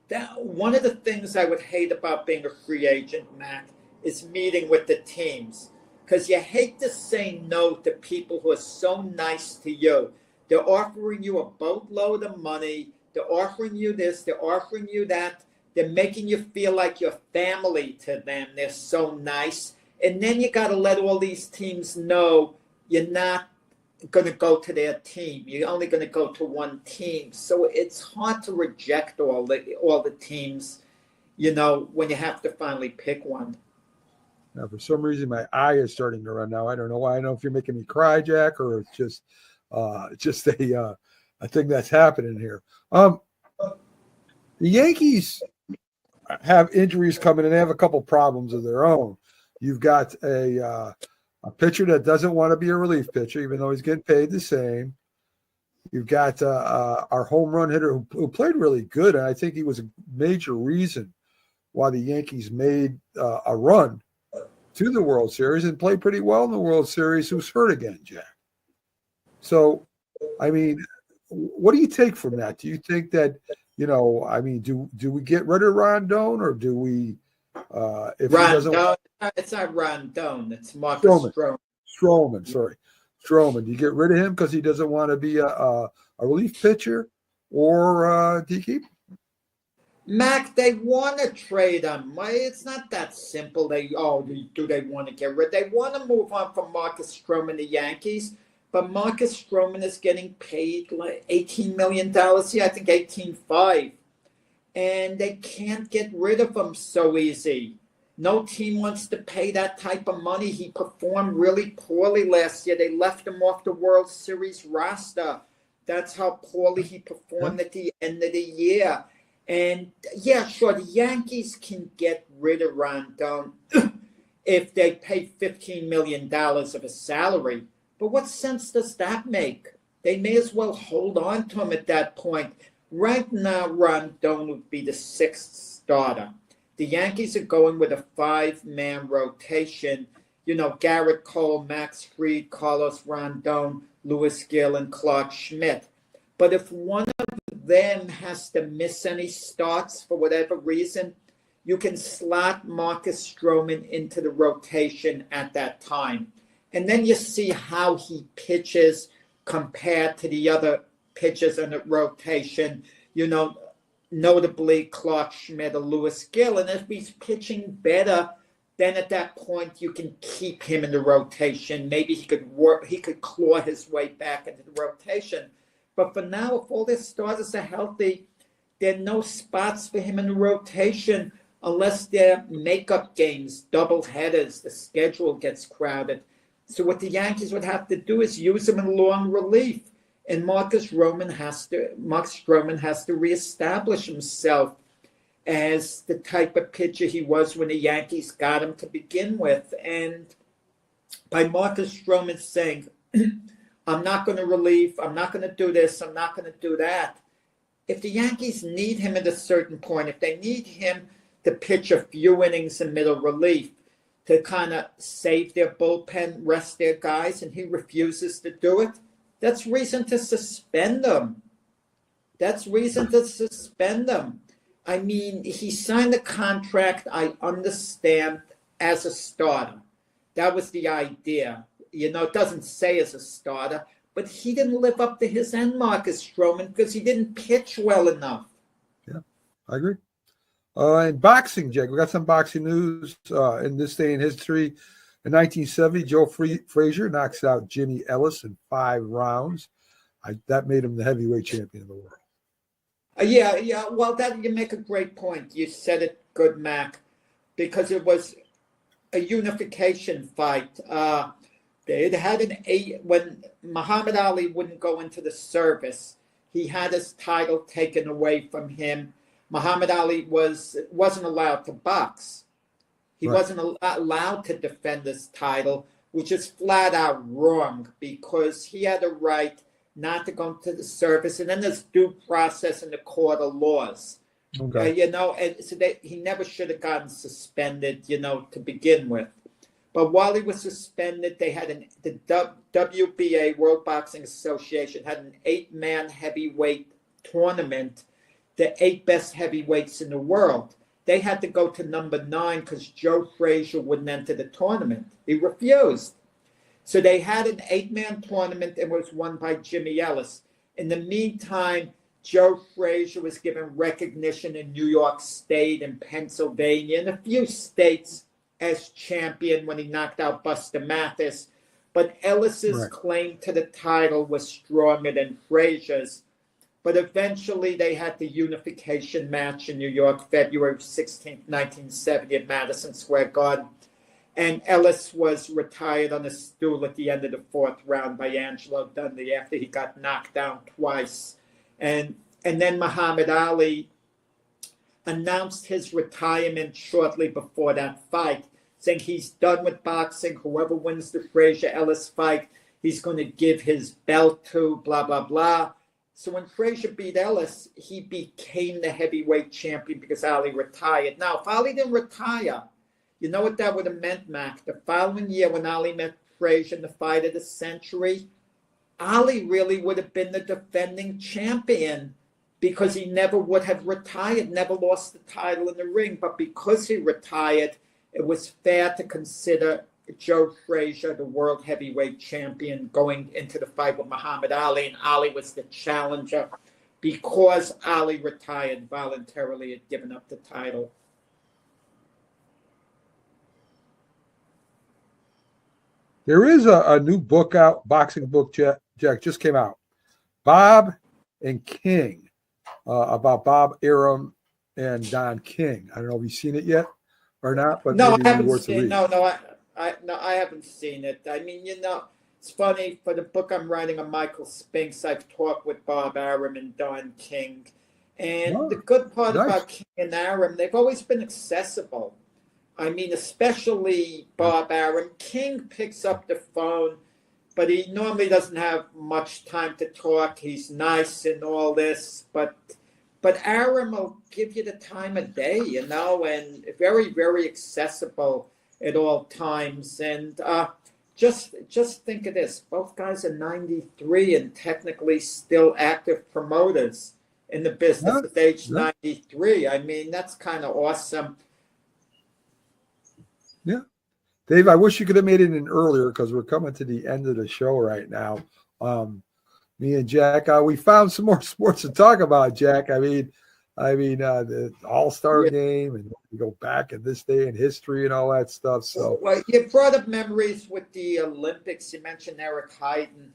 S4: that one of the things I would hate about being a free agent, Matt, is meeting with the teams. Because you hate to say no to people who are so nice to you. They're offering you a boatload of money. They're offering you this. They're offering you that. They're making you feel like you're family to them. They're so nice. And then you got to let all these teams know you're not going to go to their team. You're only going to go to one team. So it's hard to reject all the teams, you know, when you have to finally pick one.
S3: Now, for some reason, my eye is starting to run now. I don't know why. I don't know if you're making me cry, Jack, or it's just a thing that's happening here. The Yankees have injuries coming, and they have a couple problems of their own. You've got a pitcher that doesn't want to be a relief pitcher, even though he's getting paid the same. You've got our home run hitter who played really good, and I think he was a major reason why the Yankees made a run to the World Series and played pretty well in the World Series, who's hurt again, Jack. So, I mean, what do you take from that? Do you think that, you know, I mean, do we get rid of Rondon, or do we if
S4: Rondon,
S3: he doesn't,
S4: it's not Rondon, it's Marcus Stroman.
S3: Stroman. Do you get rid of him because he doesn't want to be a relief pitcher, or do you keep him?
S4: Mac, they want to trade him. It's not that simple. Do they want to get rid? They want to move on from Marcus Stroman, the Yankees, but Marcus Stroman is getting paid like $18 million here. I think 18.5, and they can't get rid of him so easy. No team wants to pay that type of money. He performed really poorly last year. They left him off the World Series roster. That's how poorly he performed at the end of the year. And yeah, sure, the Yankees can get rid of Rondon if they pay $15 million of a salary. But what sense does that make? They may as well hold on to him at that point. Right now, Rondon would be the sixth starter. The Yankees are going with a 5-man rotation. You know, Garrett Cole, Max Fried, Carlos Rondon, Louis Gill, and Clark Schmidt. But if one of them has to miss any starts for whatever reason, you can slot Marcus Stroman into the rotation at that time. And then you see how he pitches compared to the other pitchers in the rotation, you know, notably Clark Schmidt or Louis Gill. And if he's pitching better, then at that point you can keep him in the rotation. Maybe he could claw his way back into the rotation. But for now, if all their starters are healthy, there are no spots for him in the rotation unless they're makeup games, double headers, the schedule gets crowded. So what the Yankees would have to do is use him in long relief. And Marcus Stroman has to reestablish himself as the type of pitcher he was when the Yankees got him to begin with. And by Marcus Stroman saying, I'm not going to relieve, I'm not going to do this, I'm not going to do that. If the Yankees need him at a certain point, if they need him to pitch a few innings in middle relief, to kind of save their bullpen, rest their guys, and he refuses to do it, that's reason to suspend him. That's reason to suspend him. I mean, he signed a contract, I understand, as a starter. That was the idea. You know, it doesn't say as a starter, but he didn't live up to his end, Marcus Stroman, because he didn't pitch well enough.
S3: Yeah, I agree. In boxing, Jack, we got some boxing news in this day in history. In 1970, Joe Frazier knocks out Jimmy Ellis in 5 rounds. That made him the heavyweight champion of the world.
S4: Yeah. Well, that you make a great point. You said it good, Mac, because it was a unification fight. It had when Muhammad Ali wouldn't go into the service, he had his title taken away from him. Muhammad Ali wasn't allowed to box. He wasn't allowed to defend his title, which is flat out wrong because he had a right not to go into the service. And then there's due process in the court of laws. Okay. You know, and so he never should have gotten suspended, you know, to begin with. But while he was suspended, they had the WBA, World Boxing Association, had an 8-man heavyweight tournament, the 8 best heavyweights in the world. They had to go to number 9 because Joe Frazier wouldn't enter the tournament. He refused. So they had an 8-man tournament and was won by Jimmy Ellis. In the meantime, Joe Frazier was given recognition in New York State and Pennsylvania and a few states as champion when he knocked out Buster Mathis. But Ellis's claim to the title was stronger than Frazier's. But eventually they had the unification match in New York, February 16th, 1970 at Madison Square Garden. And Ellis was retired on a stool at the end of the 4th round by Angelo Dundee after he got knocked down twice. And then Muhammad Ali announced his retirement shortly before that fight, saying he's done with boxing. Whoever wins the Frazier-Ellis fight, he's going to give his belt to, blah, blah, blah. So when Frazier beat Ellis, he became the heavyweight champion because Ali retired. Now, if Ali didn't retire, you know what that would have meant, Mac? The following year when Ali met Frazier in the fight of the century, Ali really would have been the defending champion because he never would have retired, never lost the title in the ring. But because he retired, it was fair to consider Joe Frazier the world heavyweight champion going into the fight with Muhammad Ali, and Ali was the challenger because Ali retired voluntarily, had given up the title.
S3: There is a new book out, boxing book, Jack, just came out. Bob and King, about Bob Arum and Don King. I don't know if you've seen it yet or not, but
S4: no,
S3: maybe
S4: I haven't
S3: worth
S4: seen it.
S3: No,
S4: I haven't seen it. I mean, you know, it's funny, for the book I'm writing on Michael Spinks, I've talked with Bob Arum and Don King. And the good part about King and Arum, they've always been accessible. I mean, especially Bob Arum. King picks up the phone, but he normally doesn't have much time to talk. He's nice and all this, but Arum will give you the time of day, you know, and very, very accessible at all times. And just think of this. Both guys are 93 and technically still active promoters in the business at age 93. I mean, that's kind of awesome.
S3: Yeah. Dave, I wish you could have made it in earlier because we're coming to the end of the show right now. Me and Jack, we found some more sports to talk about, Jack. I mean, the All-Star game, and we go back in this day in history and all that stuff. So,
S4: well, you brought up memories with the Olympics. You mentioned Eric Heiden,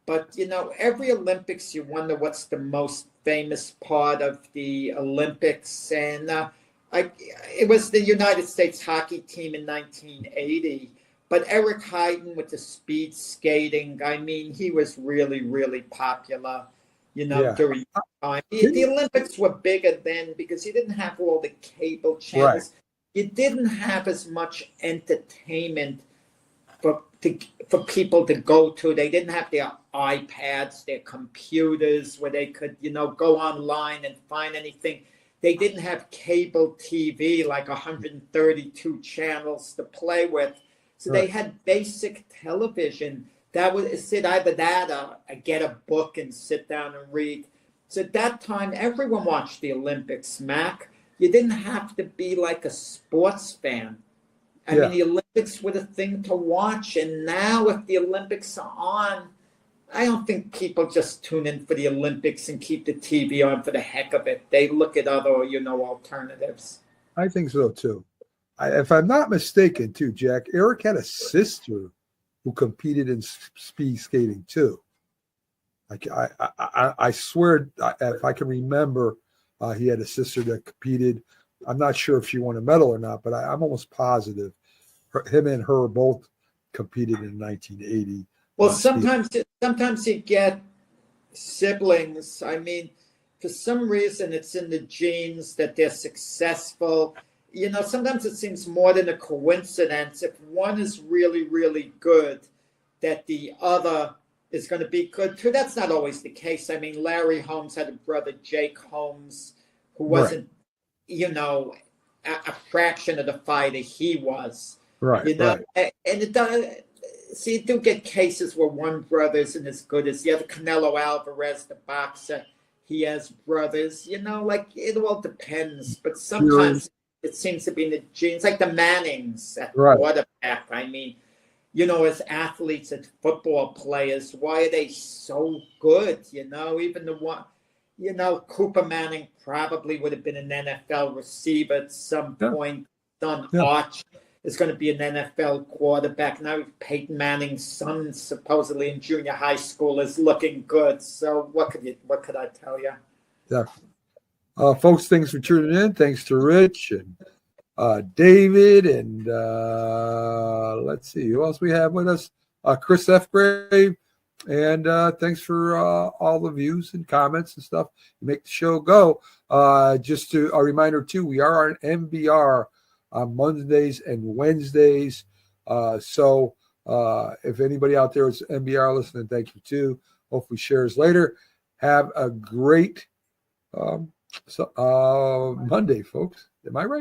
S4: but you know, every Olympics, you wonder what's the most famous part of the Olympics, and it was the United States hockey team in 1980. But Eric Heiden with the speed skating, I mean, he was really, really popular, you know, during the time. The Olympics were bigger then because you didn't have all the cable channels. Right. You didn't have as much entertainment for people to go to. They didn't have their iPads, their computers where they could, you know, go online and find anything. they didn't have cable TV, like 132 channels to play with. So they had basic television. That would sit either that or get a book and sit down and read. So at that time, everyone watched the Olympics, Mac. You didn't have to be like a sports fan. I mean, the Olympics were the thing to watch. And now if the Olympics are on, I don't think people just tune in for the Olympics and keep the TV on for the heck of it. They look at other, alternatives.
S3: I think so, too. If I'm not mistaken, too, Jack, Eric had a sister who competed in speed skating, too. I swear, if I can remember, he had a sister that competed. I'm not sure if she won a medal or not, but I'm almost positive him and her both competed in 1980.
S4: Well, sometimes you get siblings. I mean, for some reason, it's in the genes that they're successful. Sometimes it seems more than a coincidence. If one is really, really good, that the other is going to be good too. That's not always the case. I mean, Larry Holmes had a brother, Jake Holmes, who wasn't, a fraction of the fighter he was.
S3: Right.
S4: And it does. See, you do get cases where one brother isn't as good as the other. Canelo Alvarez, the boxer, he has brothers. It all depends. But sometimes it seems to be in the genes, like the Mannings at quarterback. I mean, as athletes, as football players, why are they so good? Even the one, Cooper Manning probably would have been an NFL receiver at some point. Son Arch is going to be an NFL quarterback. Now Peyton Manning's son, supposedly in junior high school, is looking good. So what could I tell you?
S3: Yeah. Folks, thanks for tuning in. Thanks to Rich and David and let's see who else we have with us. Chris F. Grave. And thanks for all the views and comments and stuff. You make the show go. Just a reminder, too, we are on MBR on Mondays and Wednesdays. So if anybody out there is MBR listening, thank you, too. Hopefully shares later. Have a great Monday, folks. Am I right?